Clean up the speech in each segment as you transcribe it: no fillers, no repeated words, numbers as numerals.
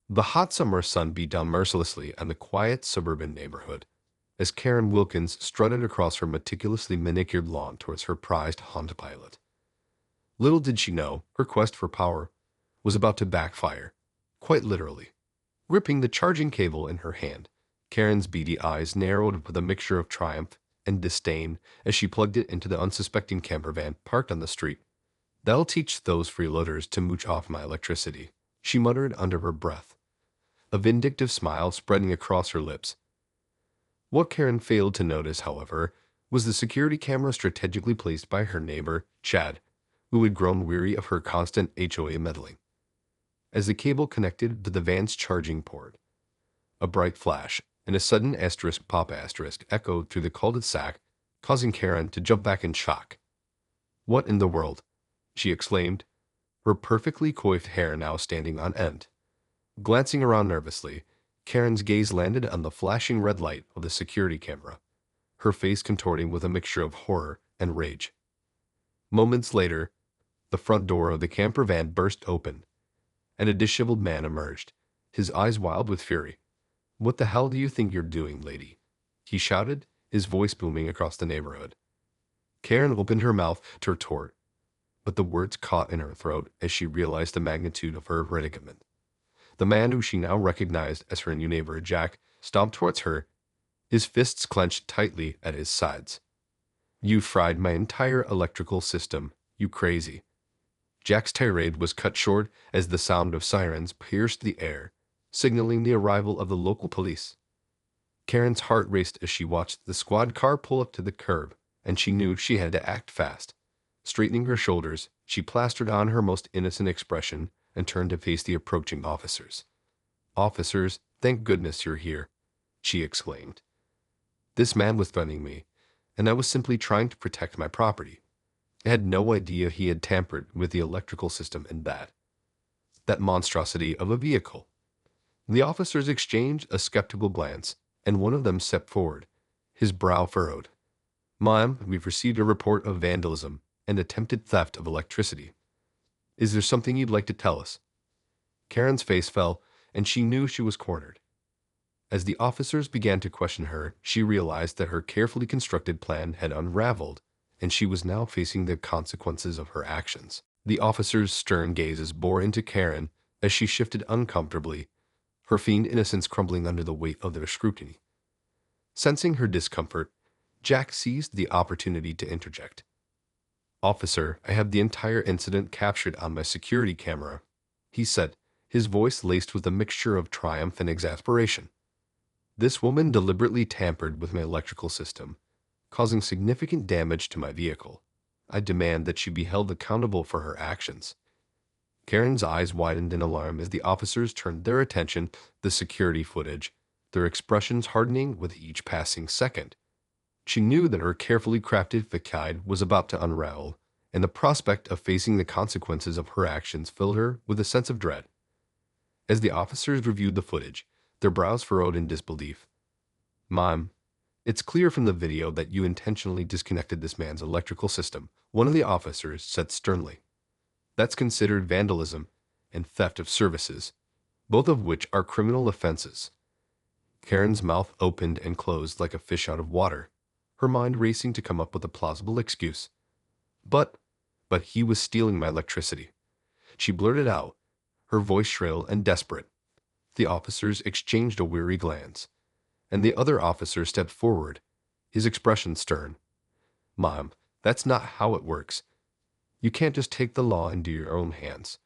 The hot summer sun beat down mercilessly on the quiet suburban neighborhood as Karen Wilkins strutted across her meticulously manicured lawn towards her prized Honda Pilot. Little did she know, her quest for power was about to backfire, quite literally. Gripping the charging cable in her hand, Karen's beady eyes narrowed with a mixture of triumph and disdain as she plugged it into the unsuspecting camper van parked on the street. "That'll teach those freeloaders to mooch off my electricity," she muttered under her breath, a vindictive smile spreading across her lips. What Karen failed to notice, however, was the security camera strategically placed by her neighbor, Chad, who had grown weary of her constant HOA meddling. As the cable connected to the van's charging port, a bright flash and a sudden asterisk pop asterisk echoed through the cul-de-sac, causing Karen to jump back in shock. "What in the world?" she exclaimed, her perfectly coiffed hair now standing on end. Glancing around nervously, Karen's gaze landed on the flashing red light of the security camera, her face contorting with a mixture of horror and rage. Moments later, the front door of the camper van burst open, and a disheveled man emerged, his eyes wild with fury. "What the hell do you think you're doing, lady?" he shouted, his voice booming across the neighborhood. Karen opened her mouth to retort, but the words caught in her throat as she realized the magnitude of her predicament. The man, who she now recognized as her new neighbor Jack, stomped towards her, his fists clenched tightly at his sides. "You fried my entire electrical system, you crazy." Jack's tirade was cut short as the sound of sirens pierced the air, signaling the arrival of the local police. Karen's heart raced as she watched the squad car pull up to the curb, and she knew she had to act fast. Straightening her shoulders, she plastered on her most innocent expression and turned to face the approaching officers. "Officers, thank goodness you're here," she exclaimed. "This man was threatening me, and I was simply trying to protect my property. I had no idea he had tampered with the electrical system in that monstrosity of a vehicle." The officers exchanged a skeptical glance, and one of them stepped forward, his brow furrowed. "Ma'am, we've received a report of vandalism and attempted theft of electricity. Is there something you'd like to tell us?" Karen's face fell, and she knew she was cornered. As the officers began to question her, she realized that her carefully constructed plan had unraveled, and she was now facing the consequences of her actions. The officers' stern gazes bore into Karen as she shifted uncomfortably, her feigned innocence crumbling under the weight of their scrutiny. Sensing her discomfort, Jack seized the opportunity to interject. "Officer, I have the entire incident captured on my security camera," he said, his voice laced with a mixture of triumph and exasperation. "This woman deliberately tampered with my electrical system, causing significant damage to my vehicle. I demand that she be held accountable for her actions." Karen's eyes widened in alarm as the officers turned their attention to the security footage, their expressions hardening with each passing second. She knew that her carefully crafted facade was about to unravel, and the prospect of facing the consequences of her actions filled her with a sense of dread. As the officers reviewed the footage, their brows furrowed in disbelief. "Ma'am, it's clear from the video that you intentionally disconnected this man's electrical system," one of the officers said sternly. "That's considered vandalism and theft of services, both of which are criminal offenses." Karen's mouth opened and closed like a fish out of water, her mind racing to come up with a plausible excuse. But he was stealing my electricity," she blurted out, her voice shrill and desperate. The officers exchanged a weary glance, and the other officer stepped forward, his expression stern. "Ma'am, that's not how it works. You can't just take the law into your own hands,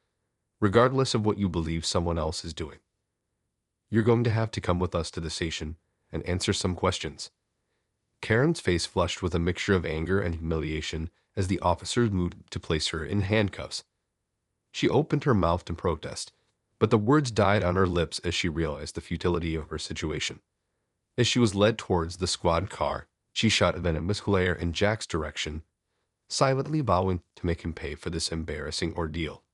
regardless of what you believe someone else is doing. You're going to have to come with us to the station and answer some questions." Karen's face flushed with a mixture of anger and humiliation as the officers moved to place her in handcuffs. She opened her mouth to protest, but the words died on her lips as she realized the futility of her situation. As she was led towards the squad car, she shot a venomous glare in Jack's direction, silently vowing to make him pay for this embarrassing ordeal.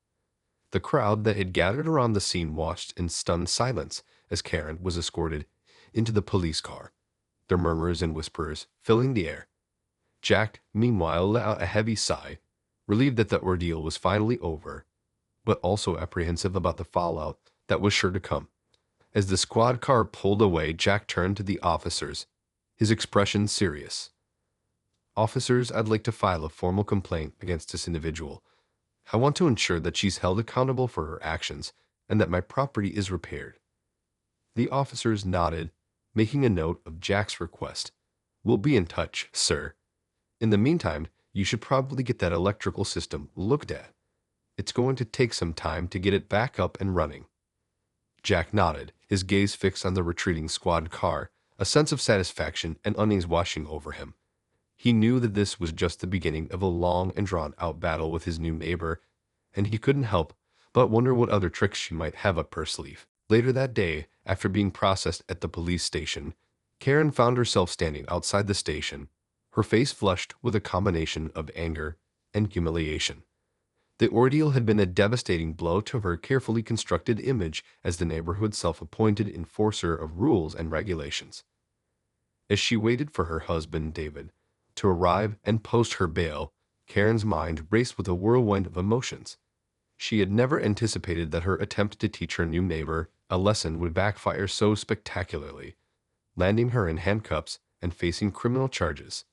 The crowd that had gathered around the scene watched in stunned silence as Karen was escorted into the police car, their murmurs and whispers filling the air. Jack, meanwhile, let out a heavy sigh, relieved that the ordeal was finally over, but also apprehensive about the fallout that was sure to come. As the squad car pulled away, Jack turned to the officers, his expression serious. "Officers, I'd like to file a formal complaint against this individual. I want to ensure that she's held accountable for her actions and that my property is repaired." The officers nodded, making a note of Jack's request. "We'll be in touch, sir. In the meantime, you should probably get that electrical system looked at. It's going to take some time to get it back up and running." Jack nodded, his gaze fixed on the retreating squad car, a sense of satisfaction and unease washing over him. He knew that this was just the beginning of a long and drawn-out battle with his new neighbor, and he couldn't help but wonder what other tricks she might have up her sleeve. Later that day, after being processed at the police station, Karen found herself standing outside the station, her face flushed with a combination of anger and humiliation. The ordeal had been a devastating blow to her carefully constructed image as the neighborhood's self-appointed enforcer of rules and regulations. As she waited for her husband, David, to arrive and post her bail, Karen's mind raced with a whirlwind of emotions. She had never anticipated that her attempt to teach her new neighbor a lesson would backfire so spectacularly, landing her in handcuffs and facing criminal charges.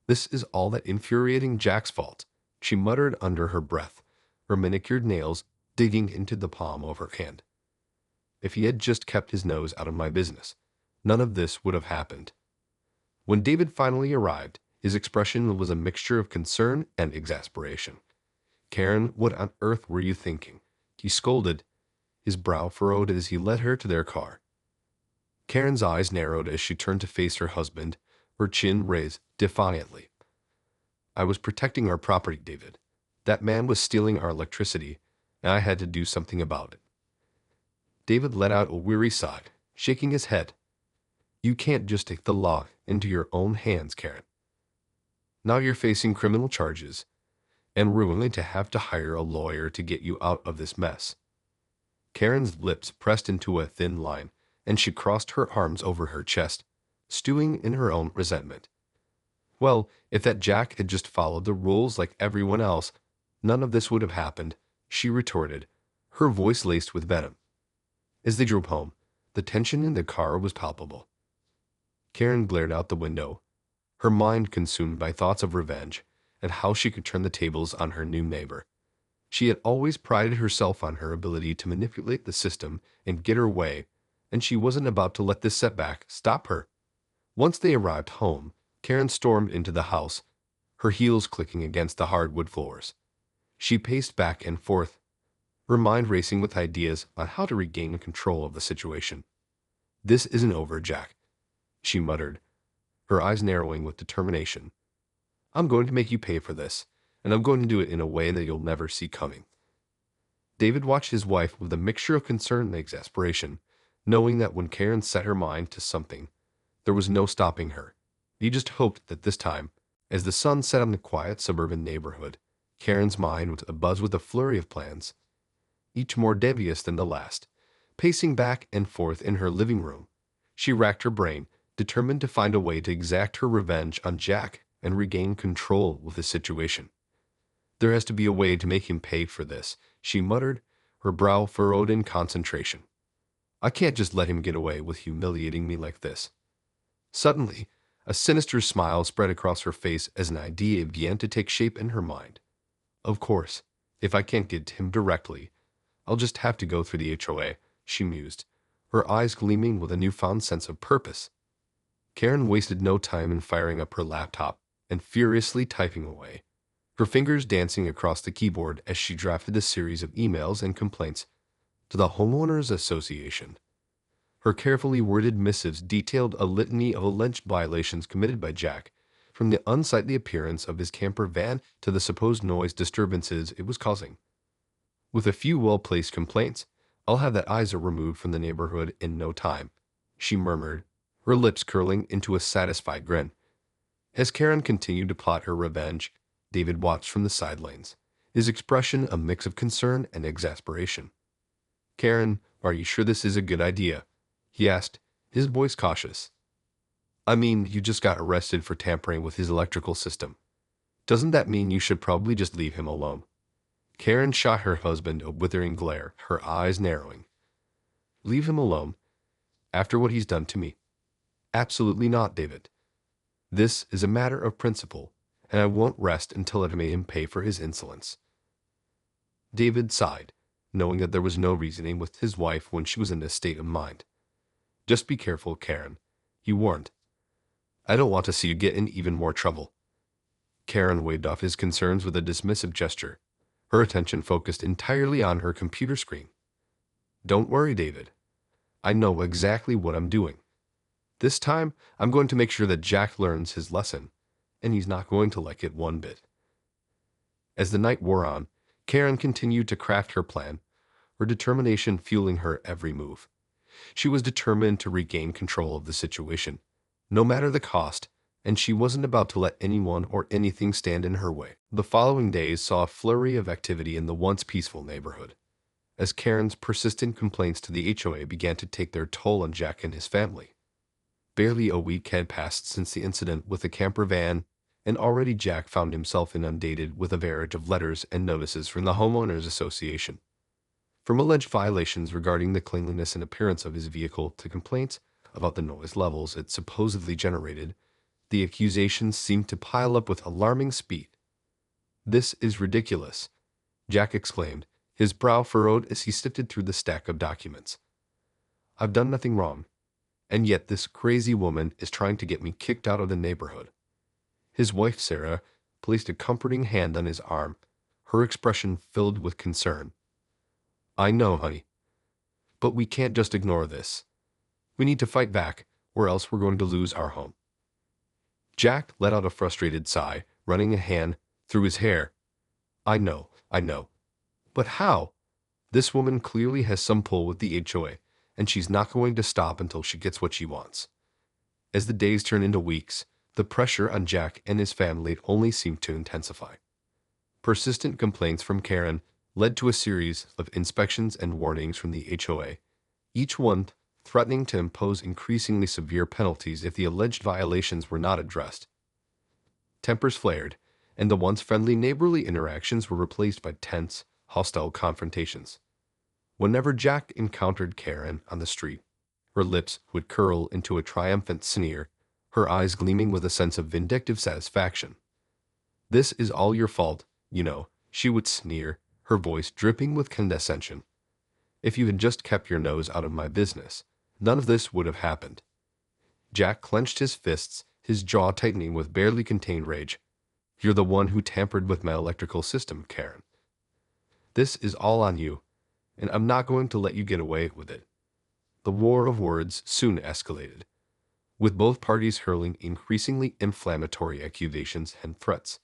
"This is all that infuriating Jack's fault," she muttered under her breath, her manicured nails digging into the palm of her hand. "If he had just kept his nose out of my business, none of this would have happened." When David finally arrived, his expression was a mixture of concern and exasperation. "Karen, what on earth were you thinking?" he scolded, his brow furrowed as he led her to their car. Karen's eyes narrowed as she turned to face her husband, her chin raised defiantly. "I was protecting our property, David. That man was stealing our electricity, and I had to do something about it." David let out a weary sigh, shaking his head. "You can't just take the law into your own hands, Karen. Now you're facing criminal charges, and we're willing to have to hire a lawyer to get you out of this mess." Karen's lips pressed into a thin line, and she crossed her arms over her chest, stewing in her own resentment. Well, if that Jack had just followed the rules like everyone else, none of this would have happened, she retorted, her voice laced with venom. As they drove home, the tension in the car was palpable. Karen glared out the window, her mind consumed by thoughts of revenge and how she could turn the tables on her new neighbor. She had always prided herself on her ability to manipulate the system and get her way, and she wasn't about to let this setback stop her. Once they arrived home, Karen stormed into the house, her heels clicking against the hardwood floors. She paced back and forth, her mind racing with ideas on how to regain control of the situation. "This isn't over, Jack," she muttered, her eyes narrowing with determination. "I'm going to make you pay for this, and I'm going to do it in a way that you'll never see coming." David watched his wife with a mixture of concern and exasperation, knowing that when Karen set her mind to something, there was no stopping her. He just hoped that this time, as the sun set on the quiet suburban neighborhood, Karen's mind was abuzz with a flurry of plans, each more devious than the last. Pacing back and forth in her living room, she racked her brain, determined to find a way to exact her revenge on Jack and regain control of the situation. "There has to be a way to make him pay for this," she muttered, her brow furrowed in concentration. "I can't just let him get away with humiliating me like this." Suddenly, a sinister smile spread across her face as an idea began to take shape in her mind. "Of course, if I can't get to him directly, I'll just have to go through the HOA," she mused, her eyes gleaming with a newfound sense of purpose. Karen wasted no time in firing up her laptop and furiously typing away, her fingers dancing across the keyboard as she drafted a series of emails and complaints to the Homeowners Association. Her carefully worded missives detailed a litany of alleged violations committed by Jack, from the unsightly appearance of his camper van to the supposed noise disturbances it was causing. "With a few well-placed complaints, I'll have that Isa removed from the neighborhood in no time," she murmured, her lips curling into a satisfied grin. As Karen continued to plot her revenge, David watched from the sidelines, his expression a mix of concern and exasperation. "Karen, are you sure this is a good idea?" he asked, his voice cautious. "I mean, you just got arrested for tampering with his electrical system. Doesn't that mean you should probably just leave him alone?" Karen shot her husband a withering glare, her eyes narrowing. "Leave him alone? After what he's done to me? Absolutely not, David. This is a matter of principle, and I won't rest until I made him pay for his insolence. David sighed, knowing that there was no reasoning with his wife when she was in this state of mind. Just be careful, Karen, he warned. I don't want to see you get in even more trouble. Karen waved off his concerns with a dismissive gesture, her attention focused entirely on her computer screen. Don't worry, David. I know exactly what I'm doing. This time, I'm going to make sure that Jack learns his lesson, and he's not going to like it one bit. As the night wore on, Karen continued to craft her plan, her determination fueling her every move. She was determined to regain control of the situation, no matter the cost, and she wasn't about to let anyone or anything stand in her way. The following days saw a flurry of activity in the once peaceful neighborhood, as Karen's persistent complaints to the HOA began to take their toll on Jack and his family. Barely a week had passed since the incident with the camper van, and already Jack found himself inundated with a barrage of letters and notices from the Homeowners Association. From alleged violations regarding the cleanliness and appearance of his vehicle to complaints about the noise levels it supposedly generated, the accusations seemed to pile up with alarming speed. This is ridiculous, Jack exclaimed, his brow furrowed as he sifted through the stack of documents. I've done nothing wrong, and yet this crazy woman is trying to get me kicked out of the neighborhood. His wife, Sarah, placed a comforting hand on his arm, her expression filled with concern. I know, honey, but we can't just ignore this. We need to fight back, or else we're going to lose our home. Jack let out a frustrated sigh, running a hand through his hair. I know. But how? This woman clearly has some pull with the HOA, and she's not going to stop until she gets what she wants. As the days turned into weeks, the pressure on Jack and his family only seemed to intensify. Persistent complaints from Karen led to a series of inspections and warnings from the HOA, each one threatening to impose increasingly severe penalties if the alleged violations were not addressed. Tempers flared, and the once friendly neighborly interactions were replaced by tense, hostile confrontations. Whenever Jack encountered Karen on the street, her lips would curl into a triumphant sneer, her eyes gleaming with a sense of vindictive satisfaction. This is all your fault, you know, she would sneer, her voice dripping with condescension. If you had just kept your nose out of my business, none of this would have happened. Jack clenched his fists, his jaw tightening with barely contained rage. You're the one who tampered with my electrical system, Karen. This is all on you, and I'm not going to let you get away with it. The war of words soon escalated, with both parties hurling increasingly inflammatory accusations and threats.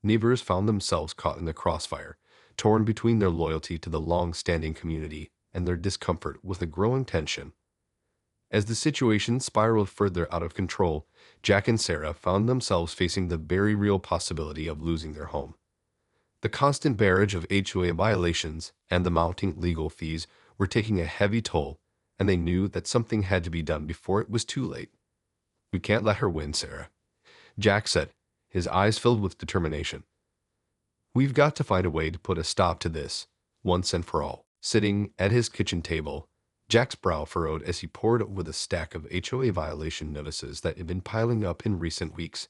Neighbors found themselves caught in the crossfire, torn between their loyalty to the long-standing community and their discomfort with the growing tension. As the situation spiraled further out of control, Jack and Sarah found themselves facing the very real possibility of losing their home. The constant barrage of HOA violations and the mounting legal fees were taking a heavy toll, and they knew that something had to be done before it was too late. We can't let her win, Sarah, Jack said, his eyes filled with determination. We've got to find a way to put a stop to this, once and for all. Sitting at his kitchen table, Jack's brow furrowed as he pored over the stack of HOA violation notices that had been piling up in recent weeks.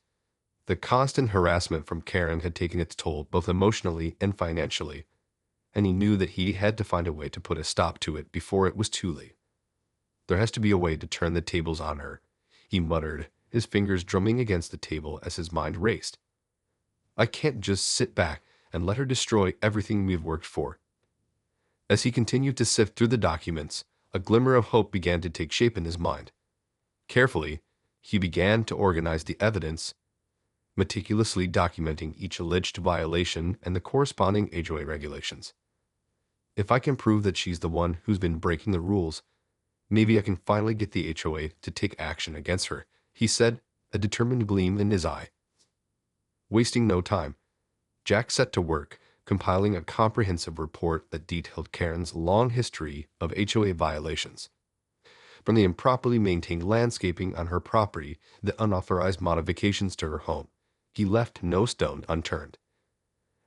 The constant harassment from Karen had taken its toll both emotionally and financially, and he knew that he had to find a way to put a stop to it before it was too late. There has to be a way to turn the tables on her, he muttered, his fingers drumming against the table as his mind raced. I can't just sit back and let her destroy everything we've worked for. As he continued to sift through the documents, a glimmer of hope began to take shape in his mind. Carefully, he began to organize the evidence, meticulously documenting each alleged violation and the corresponding HOA regulations. If I can prove that she's the one who's been breaking the rules, maybe I can finally get the HOA to take action against her, he said, a determined gleam in his eye. Wasting no time, Jack set to work, compiling a comprehensive report that detailed Karen's long history of HOA violations. From the improperly maintained landscaping on her property, the unauthorized modifications to her home, he left no stone unturned.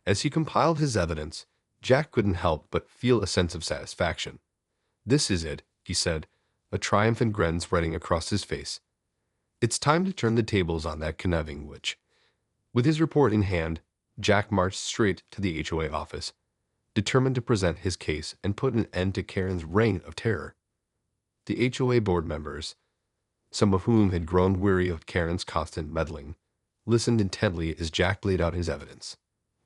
As he compiled his evidence, Jack couldn't help but feel a sense of satisfaction. This is it, he said, a triumphant grin spreading across his face. It's time to turn the tables on that conniving witch. With his report in hand, Jack marched straight to the HOA office, determined to present his case and put an end to Karen's reign of terror. The HOA board members, some of whom had grown weary of Karen's constant meddling, listened intently as Jack laid out his evidence.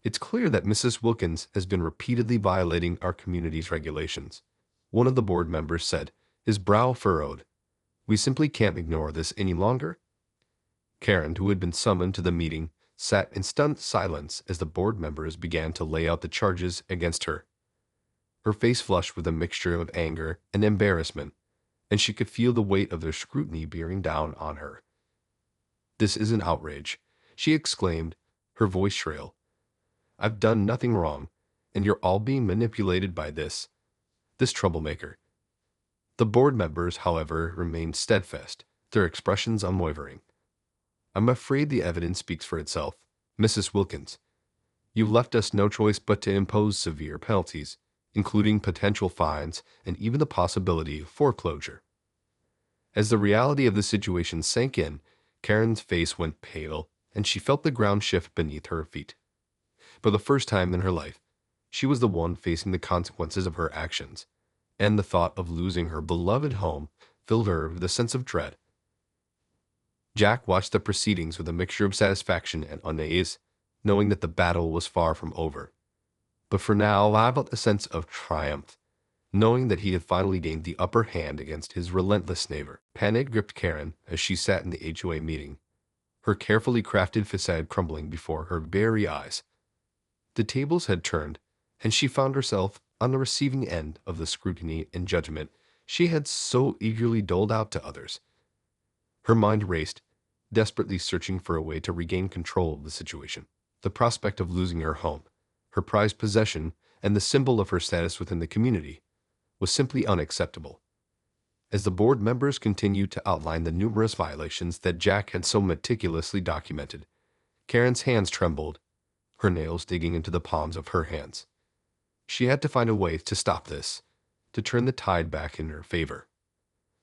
It's clear that Mrs. Wilkins has been repeatedly violating our community's regulations, one of the board members said, his brow furrowed. We simply can't ignore this any longer. Karen, who had been summoned to the meeting, sat in stunned silence as the board members began to lay out the charges against her. Her face flushed with a mixture of anger and embarrassment, and she could feel the weight of their scrutiny bearing down on her. "This is an outrage," she exclaimed, her voice shrill. "I've done nothing wrong, and you're all being manipulated by this troublemaker." The board members, however, remained steadfast, their expressions unwavering. "I'm afraid the evidence speaks for itself, Mrs. Wilkins. You've left us no choice but to impose severe penalties, including potential fines and even the possibility of foreclosure." As the reality of the situation sank in, Karen's face went pale, and she felt the ground shift beneath her feet. For the first time in her life, she was the one facing the consequences of her actions, and the thought of losing her beloved home filled her with a sense of dread. Jack watched the proceedings with a mixture of satisfaction and unease, knowing that the battle was far from over. But for now, I felt a sense of triumph, knowing that he had finally gained the upper hand against his relentless neighbor. Panic gripped Karen as she sat in the HOA meeting, her carefully crafted facade crumbling before her very eyes. The tables had turned, and she found herself on the receiving end of the scrutiny and judgment she had so eagerly doled out to others. Her mind raced, desperately searching for a way to regain control of the situation. The prospect of losing her home, her prized possession, and the symbol of her status within the community was simply unacceptable. As the board members continued to outline the numerous violations that Jack had so meticulously documented, Karen's hands trembled, her nails digging into the palms of her hands. She had to find a way to stop this, to turn the tide back in her favor.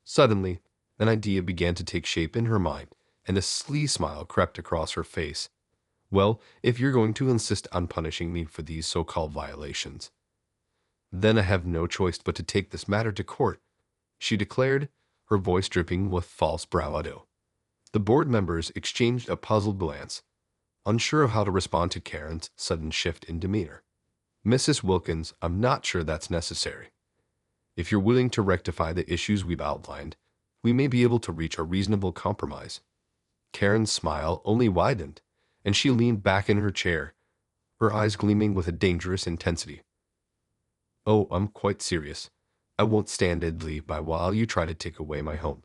Suddenly, an idea began to take shape in her mind, and a sly smile crept across her face. "Well, if you're going to insist on punishing me for these so-called violations, then I have no choice but to take this matter to court," she declared, her voice dripping with false bravado. The board members exchanged a puzzled glance, unsure of how to respond to Karen's sudden shift in demeanor. "Mrs. Wilkins, I'm not sure that's necessary. If you're willing to rectify the issues we've outlined, we may be able to reach a reasonable compromise." Karen's smile only widened, and she leaned back in her chair, her eyes gleaming with a dangerous intensity. "Oh, I'm quite serious. I won't stand idly by while you try to take away my home.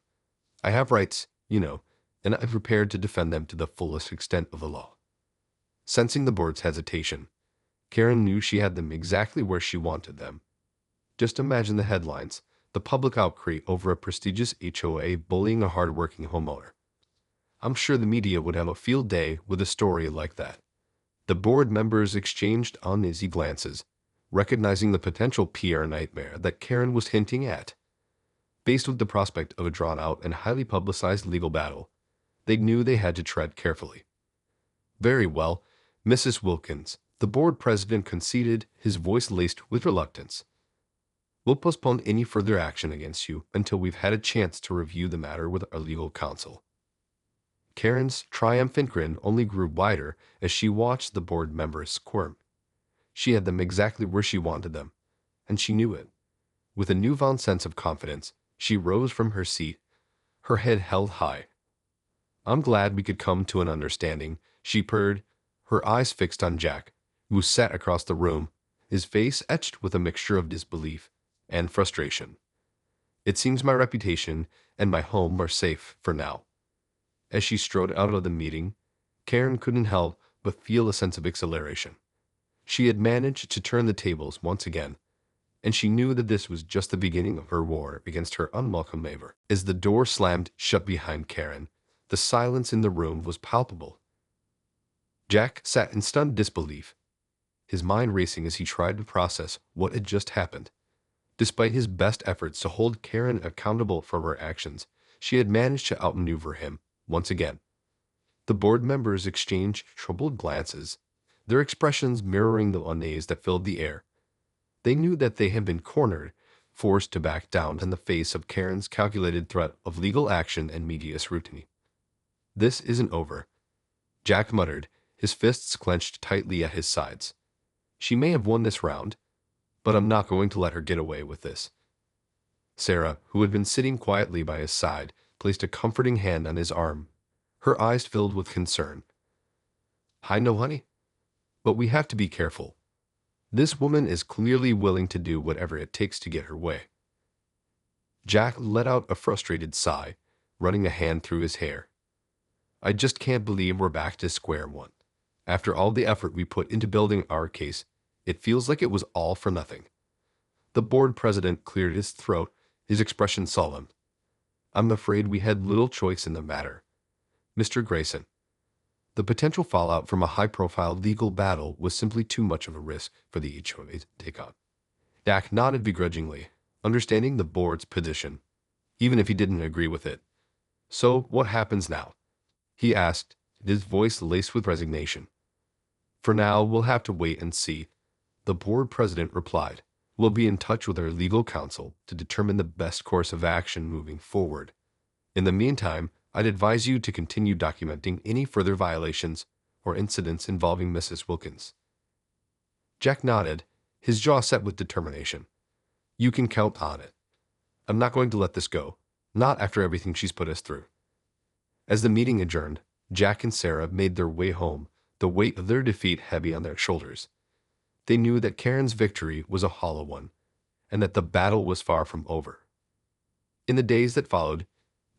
I have rights, you know, and I'm prepared to defend them to the fullest extent of the law." Sensing the board's hesitation, Karen knew she had them exactly where she wanted them. Just imagine the headlines, the public outcry over a prestigious HOA bullying a hard-working homeowner. I'm sure the media would have a field day with a story like that. The board members exchanged uneasy glances, recognizing the potential PR nightmare that Karen was hinting at. Faced with the prospect of a drawn-out and highly publicized legal battle, they knew they had to tread carefully. "Very well, Mrs. Wilkins," the board president conceded, his voice laced with reluctance. "We'll postpone any further action against you until we've had a chance to review the matter with our legal counsel." Karen's triumphant grin only grew wider as she watched the board members squirm. She had them exactly where she wanted them, and she knew it. With a newfound sense of confidence, she rose from her seat, her head held high. "I'm glad we could come to an understanding," she purred, her eyes fixed on Jack, who sat across the room, his face etched with a mixture of disbelief and frustration. "It seems my reputation and my home are safe for now." As she strode out of the meeting, Karen couldn't help but feel a sense of exhilaration. She had managed to turn the tables once again, and she knew that this was just the beginning of her war against her unwelcome neighbor. As the door slammed shut behind Karen, the silence in the room was palpable. Jack sat in stunned disbelief, his mind racing as he tried to process what had just happened. Despite his best efforts to hold Karen accountable for her actions, she had managed to outmaneuver him once again. The board members exchanged troubled glances, their expressions mirroring the unease that filled the air. They knew that they had been cornered, forced to back down in the face of Karen's calculated threat of legal action and media scrutiny. "This isn't over," Jack muttered, his fists clenched tightly at his sides. "She may have won this round, but I'm not going to let her get away with this." Sarah, who had been sitting quietly by his side, placed a comforting hand on his arm, her eyes filled with concern. "I know, honey, but we have to be careful. This woman is clearly willing to do whatever it takes to get her way." Jack let out a frustrated sigh, running a hand through his hair. "I just can't believe we're back to square one. After all the effort we put into building our case, it feels like it was all for nothing." The board president cleared his throat, his expression solemn. "I'm afraid we had little choice in the matter, Mr. Grayson. The potential fallout from a high-profile legal battle was simply too much of a risk for the HOA to take on." Jack nodded begrudgingly, understanding the board's position, even if he didn't agree with it. "So, what happens now?" he asked, his voice laced with resignation. "For now, we'll have to wait and see," the board president replied. "We'll be in touch with our legal counsel to determine the best course of action moving forward. In the meantime, I'd advise you to continue documenting any further violations or incidents involving Mrs. Wilkins." Jack nodded, his jaw set with determination. "You can count on it. I'm not going to let this go, not after everything she's put us through." As the meeting adjourned, Jack and Sarah made their way home, the weight of their defeat heavy on their shoulders. They knew that Karen's victory was a hollow one, and that the battle was far from over. In the days that followed,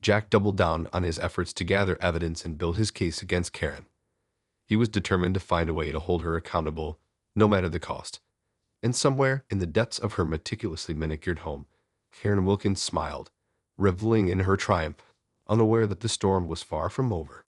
Jack doubled down on his efforts to gather evidence and build his case against Karen. He was determined to find a way to hold her accountable, no matter the cost. And somewhere in the depths of her meticulously manicured home, Karen Wilkins smiled, reveling in her triumph, unaware that the storm was far from over.